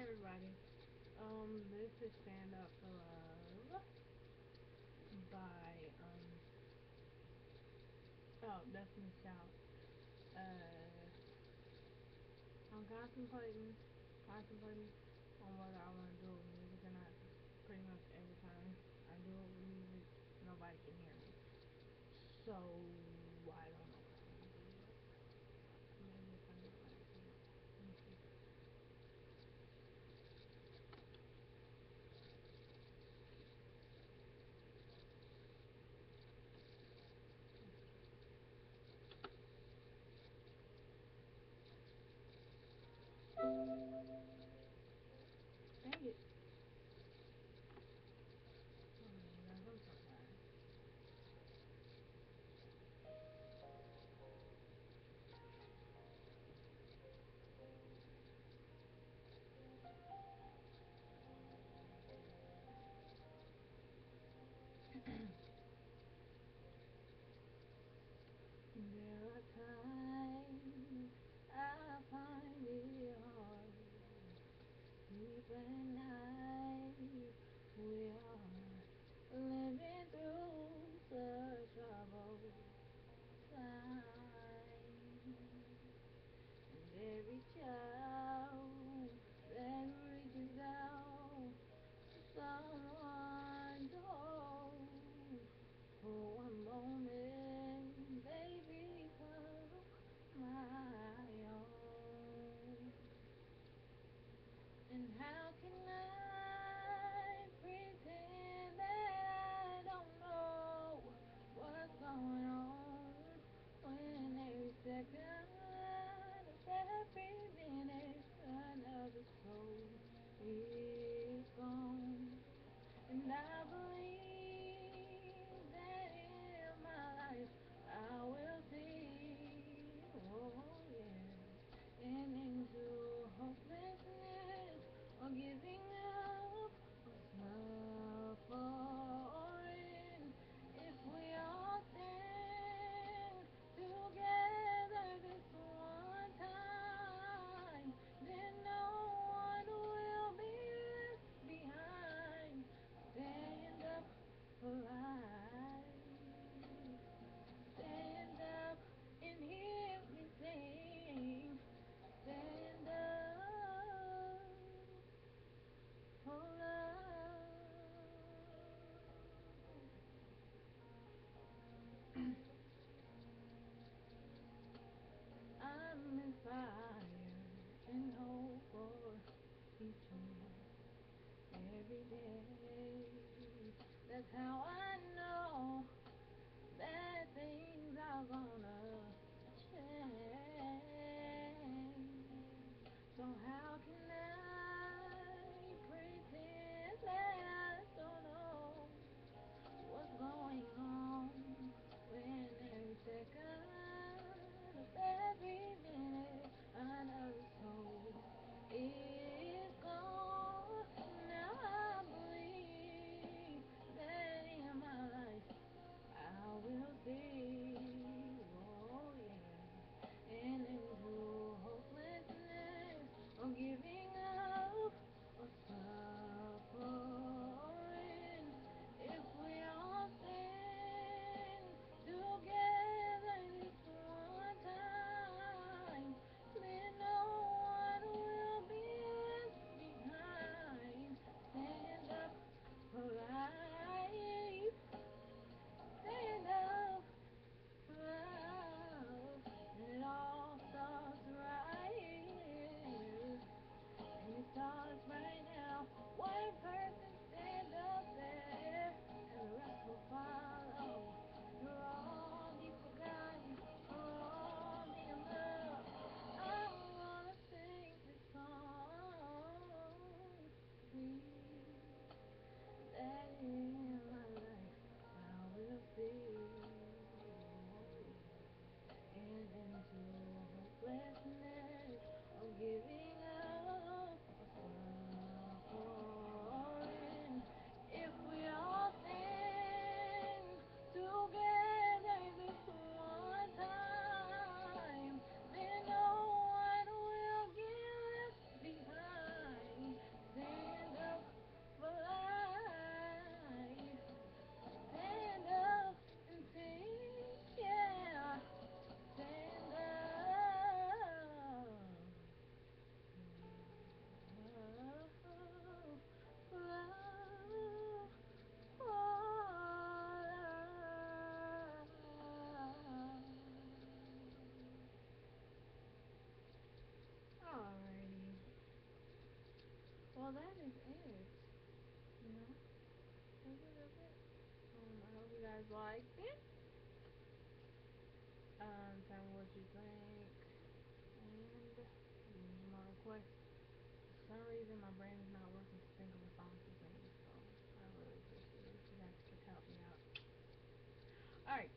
everybody. This is Stand Up for Love by Destiny Child. Uh, I'm contemplating on whether I want to do it with music or not. 'Cause pretty much every time I do it with music, nobody can hear me. So I don't know what I'm gonna do yet. Maybe if I do it like this. Let me see. Dang it. Oh my gosh, I'm so tired. There are times I find it hard sleep at night. We are living through such troubled times. And every child that reaches out to someone to hold for one moment, they become my own. And how can I pretend that I don't know what's going on when every second of every minute another soul is gone? And I believe that in my life I will see, oh yeah, and into hopelessness or giving up or suffering. If we all stand together this one time, then no one will be left behind. Stand up for life. Stand up and hear me sing. Stand up for love. I'm inspired and hope for each and every day. That's how I know that things are gonna change. So how can I pretend that I don't know what's going on when every second of every minute another soul is gone? Now I believe that in my life I will see, oh yeah, and into hopelessness or giving up or suffering. If we all stand together this one time, then no one will be left behind. Stand up for life. Stand up for love. And it all starts right here. well, that is it. You know, that's it. I hope you guys liked it. Tell me what you think, and my request. For some reason, my brain is not working to think of a song to sing, so I really appreciate if you guys could help me out. Alright,